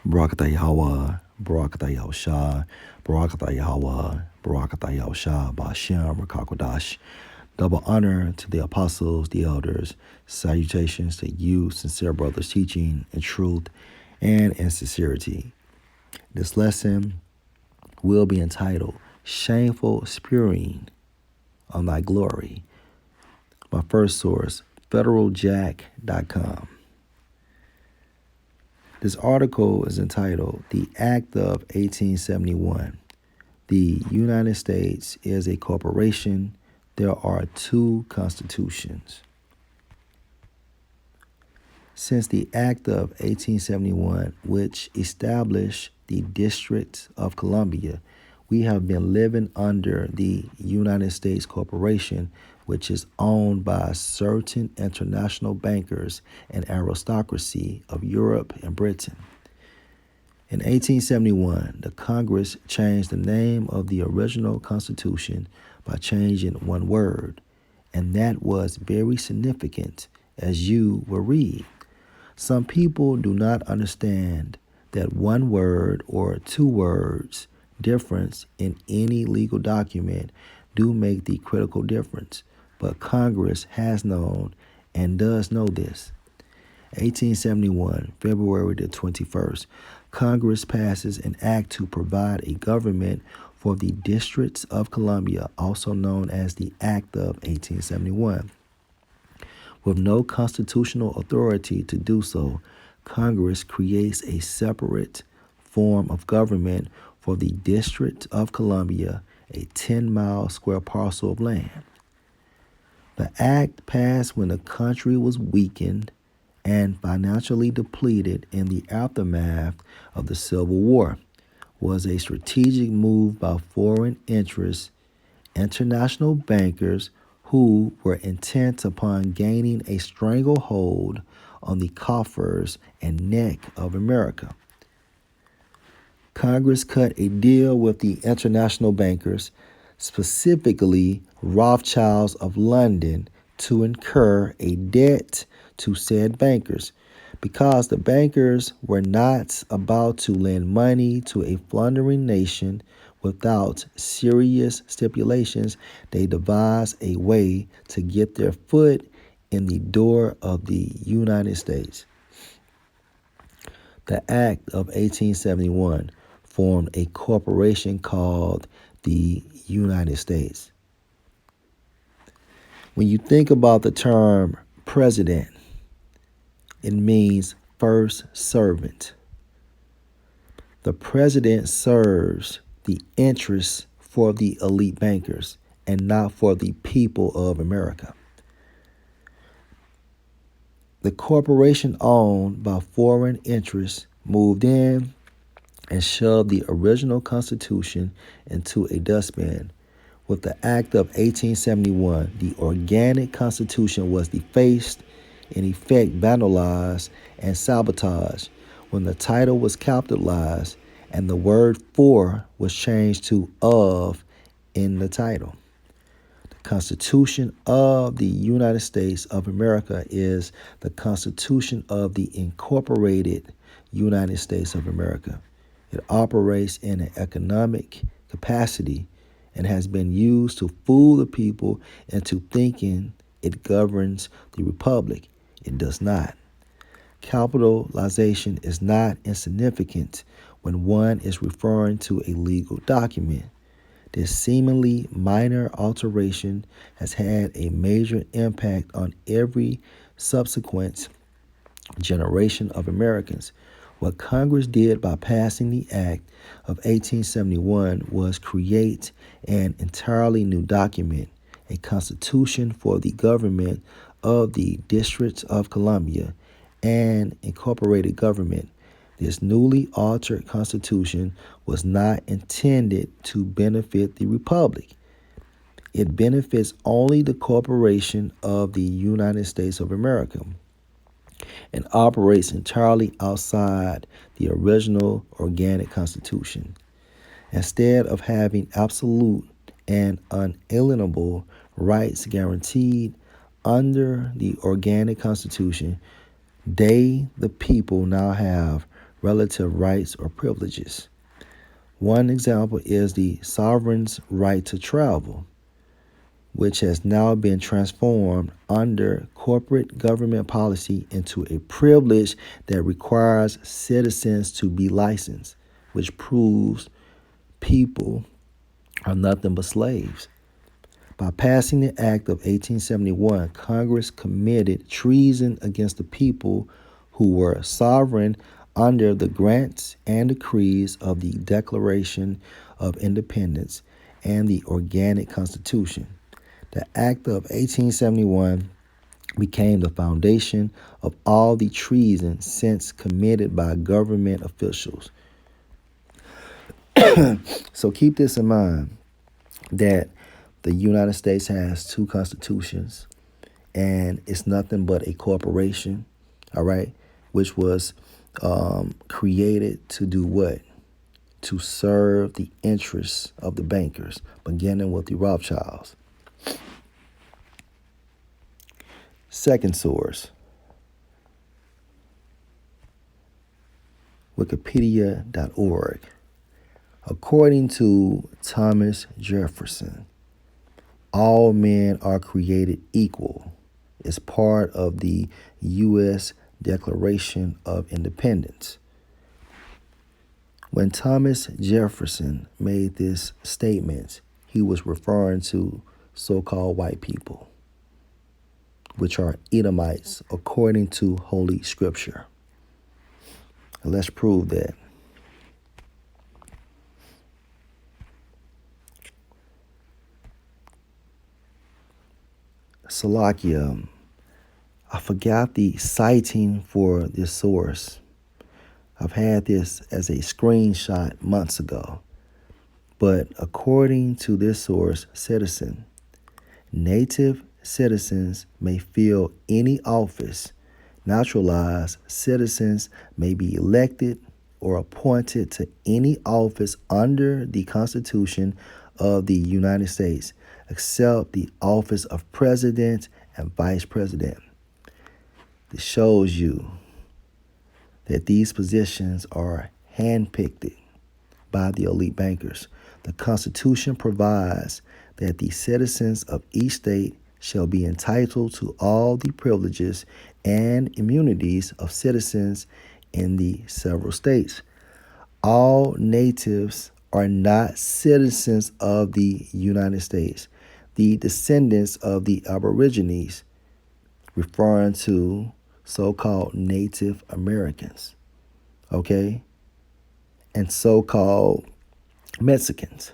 Barakatah Yahweh, Barakatah Yahushua, Barakatah Yahweh, Barakatah Yahushua, Ba'ashem, Rakakwadash. Double honor to the apostles, the elders. Salutations to you, sincere brothers, teaching in truth and in sincerity. This lesson will be entitled Shameful Spewing on Thy Glory. My first source, federaljack.com. This article is entitled The Act of 1871. The United States is a corporation. There are two constitutions. Since the Act of 1871, which established the District of Columbia, we have been living under the United States Corporation, which is owned by certain international bankers and aristocracy of Europe and Britain. In 1871, the Congress changed the name of the original Constitution by changing one word, and that was very significant, as you will read. Some people do not understand that one word or two words difference in any legal document do make the critical difference, but Congress has known and does know this. 1871, February the 21st, Congress passes an act to provide a government for the District of Columbia, also known as the Act of 1871. With no constitutional authority to do so, Congress creates a separate form of government for the District of Columbia, a 10-mile square parcel of land. The act passed when the country was weakened and financially depleted in the aftermath of the Civil War, was a strategic move by foreign interests, international bankers who were intent upon gaining a stranglehold on the coffers and neck of America. Congress cut a deal with the international bankers, specifically Rothschilds of London, to incur a debt to said bankers. Because the bankers were not about to lend money to a plundering nation without serious stipulations, they devised a way to get their foot in the door of the United States. The Act of 1871 formed a corporation called the United States. When you think about the term president, it means first servant. The president serves the interests for the elite bankers and not for the people of America. The corporation owned by foreign interests moved in and shoved the original Constitution into a dustbin. With the Act of 1871, the organic Constitution was defaced, in effect vandalized and sabotaged, when the title was capitalized and the word for was changed to of in the title. The Constitution of the United States of America is the Constitution of the Incorporated United States of America. It operates in an economic capacity and has been used to fool the people into thinking it governs the republic. It does not. Capitalization is not insignificant when one is referring to a legal document. This seemingly minor alteration has had a major impact on every subsequent generation of Americans. What Congress did by passing the Act of 1871 was create an entirely new document, a constitution for the government of the District of Columbia and incorporated government. This newly altered constitution was not intended to benefit the republic. It benefits only the corporation of the United States of America and operates entirely outside the original organic constitution. Instead of having absolute and unalienable rights guaranteed under the organic constitution, they, the people, now have relative rights or privileges. One example is the sovereign's right to travel, which has now been transformed under corporate government policy into a privilege that requires citizens to be licensed, which proves people are nothing but slaves. By passing the Act of 1871, Congress committed treason against the people who were sovereign under the grants and decrees of the Declaration of Independence and the Organic Constitution. The Act of 1871 became the foundation of all the treason since committed by government officials. So keep this in mind that the United States has two constitutions, and it's nothing but a corporation, all right, which was created to do what? To serve the interests of the bankers, beginning with the Rothschilds. Second source, Wikipedia.org. According to Thomas Jefferson, all men are created equal is part of the U.S. Declaration of Independence. When Thomas Jefferson made this statement, he was referring to so-called white people, which are Edomites according to Holy Scripture. Let's prove that. Salakia, I forgot the citing for this source. I've had this as a screenshot months ago. But according to this source, Citizen, native citizens may fill any office. Naturalized citizens may be elected or appointed to any office under the Constitution of the United States, except the office of President and Vice President. This shows you that these positions are handpicked by the elite bankers. The Constitution provides that the citizens of each state shall be entitled to all the privileges and immunities of citizens in the several states. All natives are not citizens of the United States. The descendants of the Aborigines, referring to so-called Native Americans, okay, and so-called Mexicans,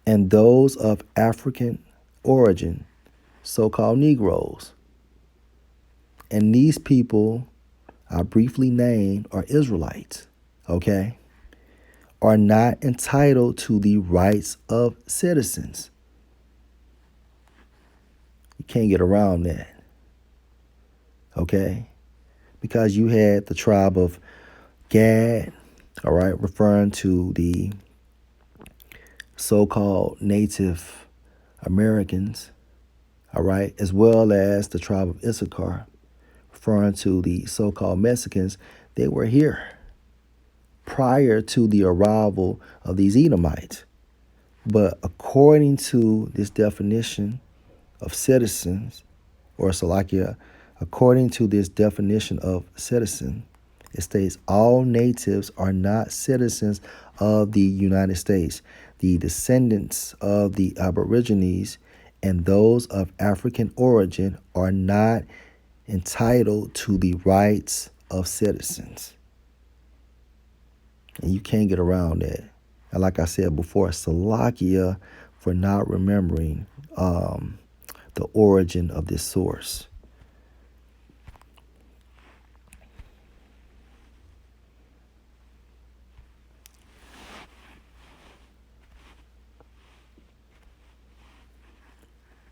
and those of African origin, so-called Negroes. And these people I briefly named are Israelites, okay, are not entitled to the rights of citizens. You can't get around that, okay, because you had the tribe of Gad, all right, referring to the so-called Native Americans, all right, as well as the tribe of Issachar, referring to the so-called Mexicans. They were here prior to the arrival of these Edomites. But according to this definition of citizens, or Salakia, according to this definition of citizen, it states all natives are not citizens of the United States. The descendants of the Aborigines and those of African origin are not entitled to the rights of citizens. And you can't get around that. And like I said before, Salakia for not remembering the origin of this source.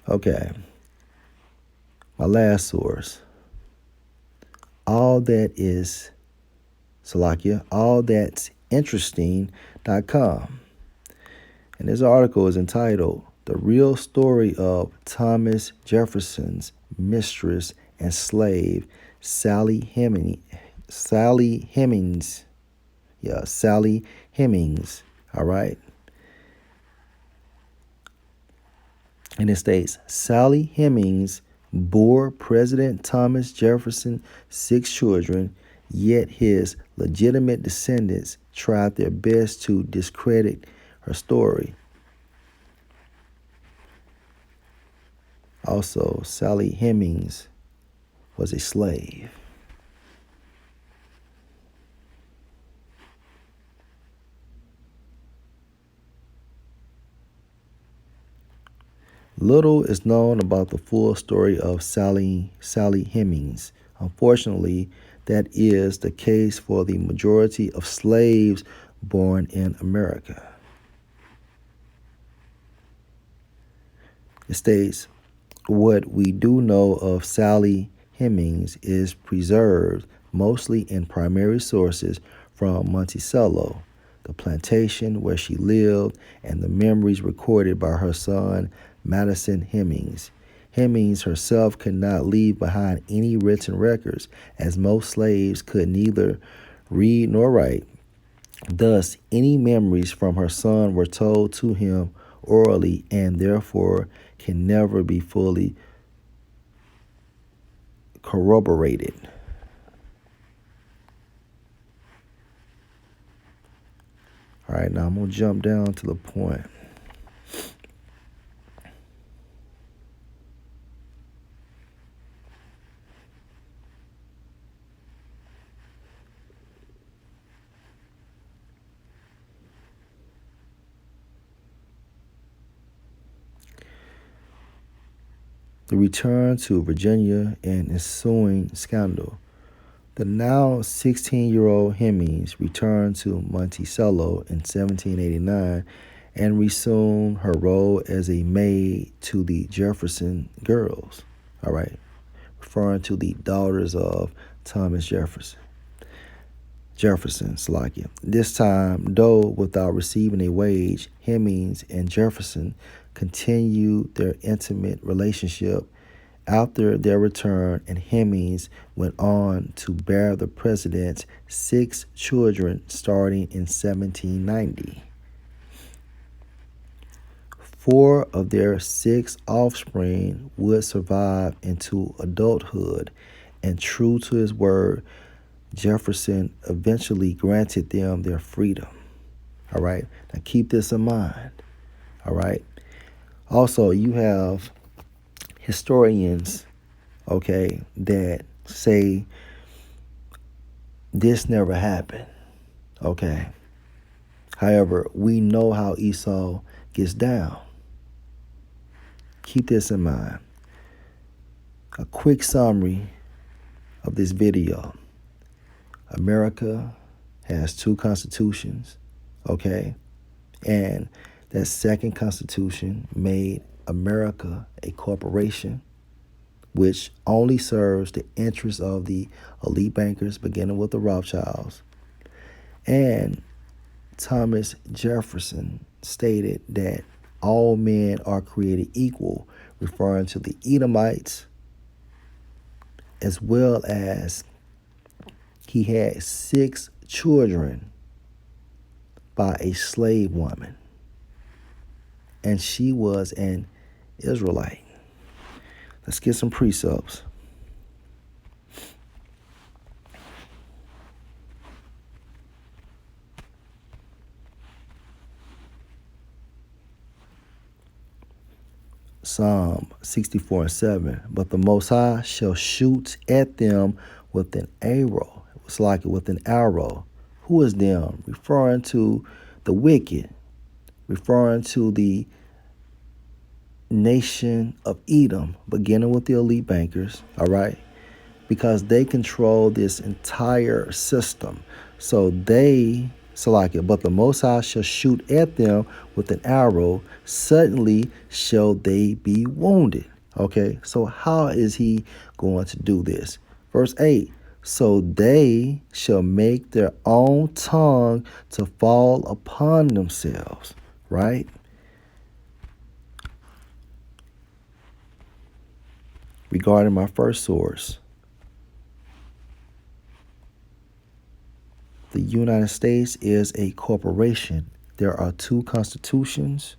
Okay, my last source. All that is Salakia, all that's interesting.com. And this article is entitled The Real Story of Thomas Jefferson's Mistress and Slave, Sally Sally Hemings. Yeah, Sally Hemings. All right. And it states Sally Hemings bore President Thomas Jefferson 6 children, yet his legitimate descendants tried their best to discredit her story. Also, Sally Hemings was a slave. Little is known about the full story of Sally Hemings. Unfortunately, that is the case for the majority of slaves born in America. It states, what we do know of Sally Hemings is preserved mostly in primary sources from Monticello, the plantation where she lived, and the memories recorded by her son, Madison Hemings. Hemings herself could not leave behind any written records, as most slaves could neither read nor write. Thus, any memories from her son were told to him orally and therefore can never be fully corroborated. All right, now I'm going to jump down to the point. The return to Virginia and ensuing scandal. The now 16-year-old Hemings returned to Monticello in 1789 and resumed her role as a maid to the Jefferson girls. All right, referring to the daughters of Thomas Jefferson Slakia. This time, though without receiving a wage, Hemings and Jefferson continued their intimate relationship after their return, and Hemings went on to bear the president's 6 children starting in 1790. 4 of their 6 offspring would survive into adulthood, and true to his word, Jefferson eventually granted them their freedom. All right, now keep this in mind. All right, also you have historians, okay, that say this never happened, okay. However, we know how Esau gets down. Keep this in mind. A quick summary of this video. America has 2 constitutions, okay? And that second constitution made America a corporation which only serves the interests of the elite bankers, beginning with the Rothschilds. And Thomas Jefferson stated that all men are created equal, referring to the Edomites, as well as he had 6 children by a slave woman, and she was an Israelite. Let's get some precepts. Psalm 64:7. But the Most High shall shoot at them with an arrow. It's like with an arrow. Who is them? Referring to the wicked, referring to the nation of Edom, beginning with the elite bankers, all right? Because they control this entire system. So but the Most High shall shoot at them with an arrow, suddenly shall they be wounded. Okay, so how is he going to do this? Verse 8, so they shall make their own tongue to fall upon themselves, right? Regarding my first source, The United States is a corporation. There are two constitutions.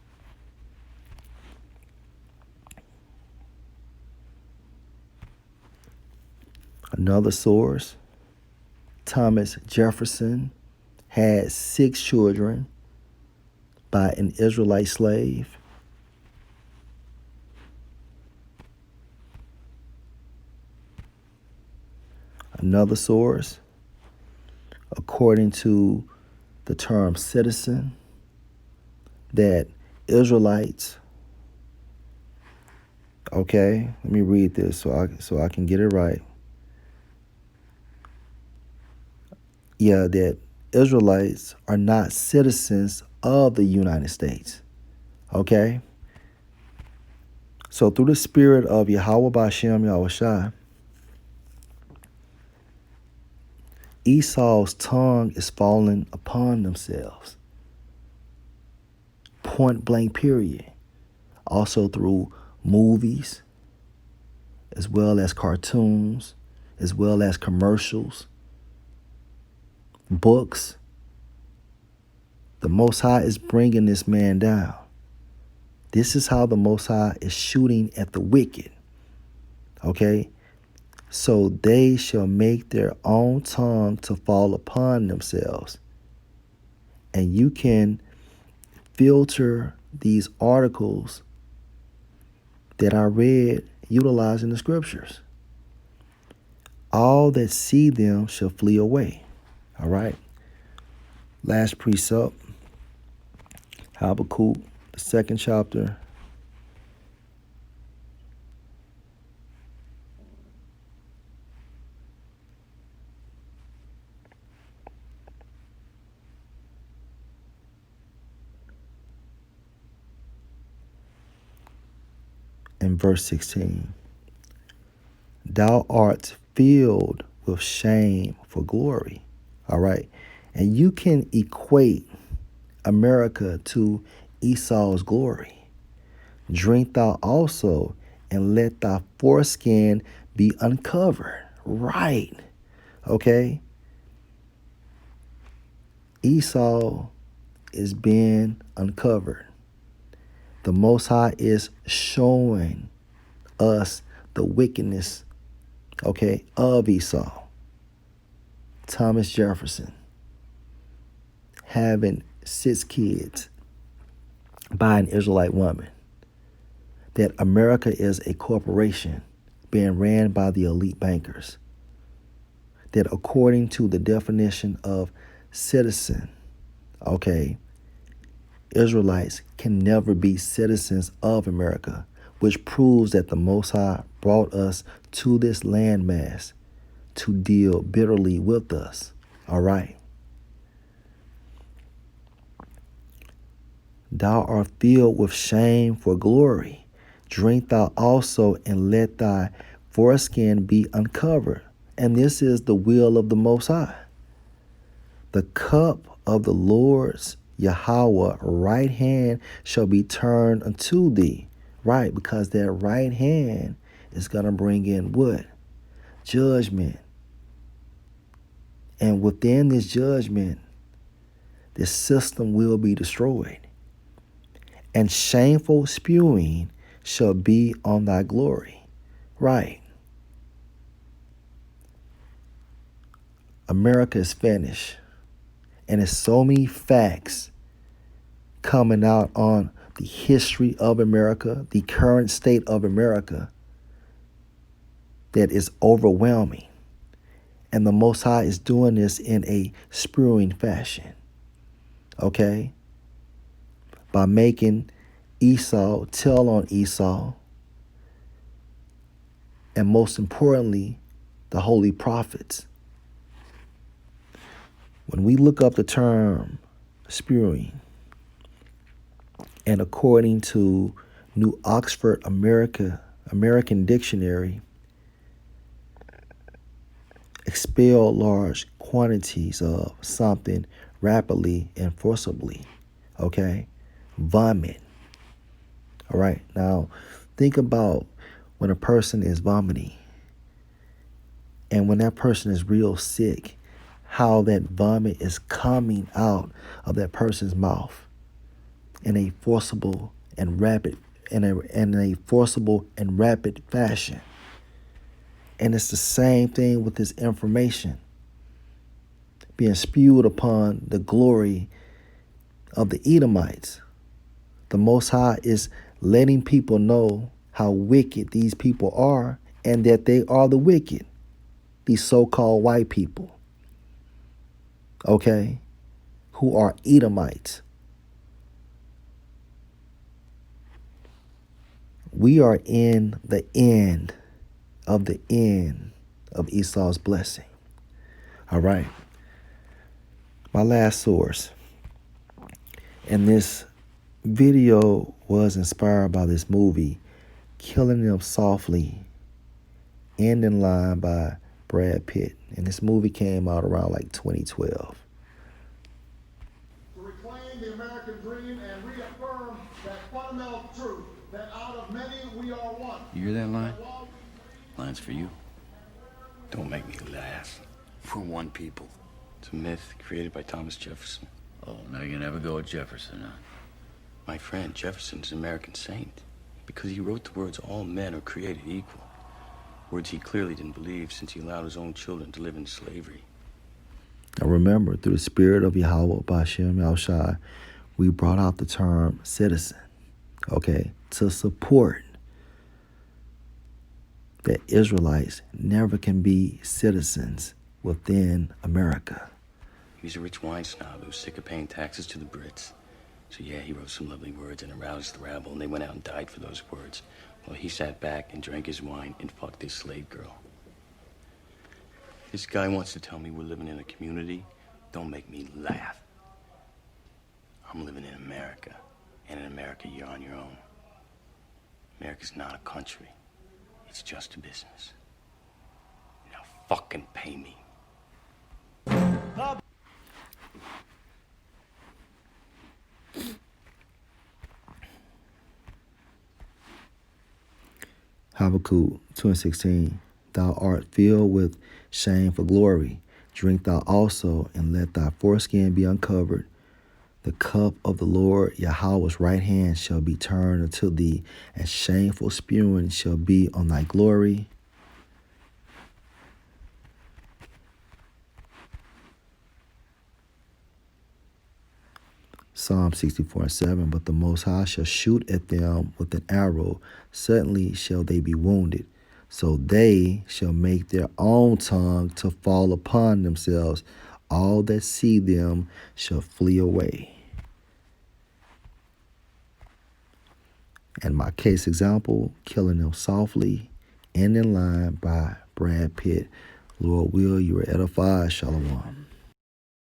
Another source, Thomas Jefferson had 6 children by an Israelite slave. Another source, according to the term citizen, that Israelites, okay, let me read this so I can get it right. Yeah, that Israelites are not citizens of the United States. Okay? So through the spirit of Yahweh Bashem Yahushua, Esau's tongue is falling upon themselves. Point blank period. Also through movies, as well as cartoons, as well as commercials, books. The Most High is bringing this man down. This is how the Most High is shooting at the wicked. Okay? So they shall make their own tongue to fall upon themselves. And you can filter these articles that I read utilizing the scriptures. All that see them shall flee away. All right? Last precept, Habakkuk, the 2nd chapter. In verse 16, thou art filled with shame for glory. All right. And you can equate America to Esau's glory. Drink thou also, and let thy foreskin be uncovered. Right. Okay. Esau is being uncovered. The Most High is showing us the wickedness, okay, of Esau. Thomas Jefferson having 6 kids by an Israelite woman. That America is a corporation being ran by the elite bankers. That according to the definition of citizen, okay, Israelites can never be citizens of America, which proves that the Most High brought us to this landmass to deal bitterly with us. All right. Thou art filled with shame for glory. Drink thou also, and let thy foreskin be uncovered. And this is the will of the Most High. The cup of the Lord's Yahweh right hand shall be turned unto thee. Right, because that right hand is going to bring in what? Judgment. And within this judgment, this system will be destroyed. And shameful spewing shall be on thy glory. Right. America is finished. And there's so many facts coming out on the history of America, the current state of America, that is overwhelming. And the Most High is doing this in a spewing fashion. Okay? By making Esau tell on Esau. And most importantly, the holy prophets. When we look up the term spewing, and according to New Oxford American Dictionary, expel large quantities of something rapidly and forcibly. Okay? Vomit. All right. Now, think about when a person is vomiting and when that person is real sick, how that vomit is coming out of that person's mouth in a forcible and rapid fashion. And it's the same thing with this information being spewed upon the glory of the Edomites. The Most High is letting people know how wicked these people are and that they are the wicked, these so-called white people, okay, who are Edomites. We are in the end of Esau's blessing. All right. My last source. And this video was inspired by this movie, Killing Them Softly, End in Line by Brad Pitt. And this movie came out around like 2012. To reclaim the American dream and reaffirm that fundamental truth that out of many we are one. You hear that line? Line's for you. Don't make me laugh. We're one people. It's a myth created by Thomas Jefferson. Oh, now you never go with Jefferson, huh? My friend, Jefferson's an American saint because he wrote the words, all men are created equal. Words he clearly didn't believe since he allowed his own children to live in slavery. Now remember, through the spirit of Yahweh, Bashem Yahushai, we brought out the term citizen, okay, to support that Israelites never can be citizens within America. He's a rich wine snob who's sick of paying taxes to the Brits. So yeah, he wrote some lovely words and aroused the rabble, and they went out and died for those words. While he sat back and drank his wine and fucked his slave girl. This guy wants to tell me we're living in a community. Don't make me laugh. I'm living in America, and in America you're on your own. America's not a country. It's just a business. Now fucking pay me. Habakkuk 2:16, thou art filled with shame for glory. Drink thou also, and let thy foreskin be uncovered. The cup of the Lord Yahweh's right hand shall be turned unto thee, and shameful spewing shall be on thy glory. Psalm 64:7, but the Most High shall shoot at them with an arrow. Suddenly shall they be wounded. So they shall make their own tongue to fall upon themselves. All that see them shall flee away. And my case example, Killing Them Softly, End in Line by Brad Pitt. Lord will, you are edified. Shalom.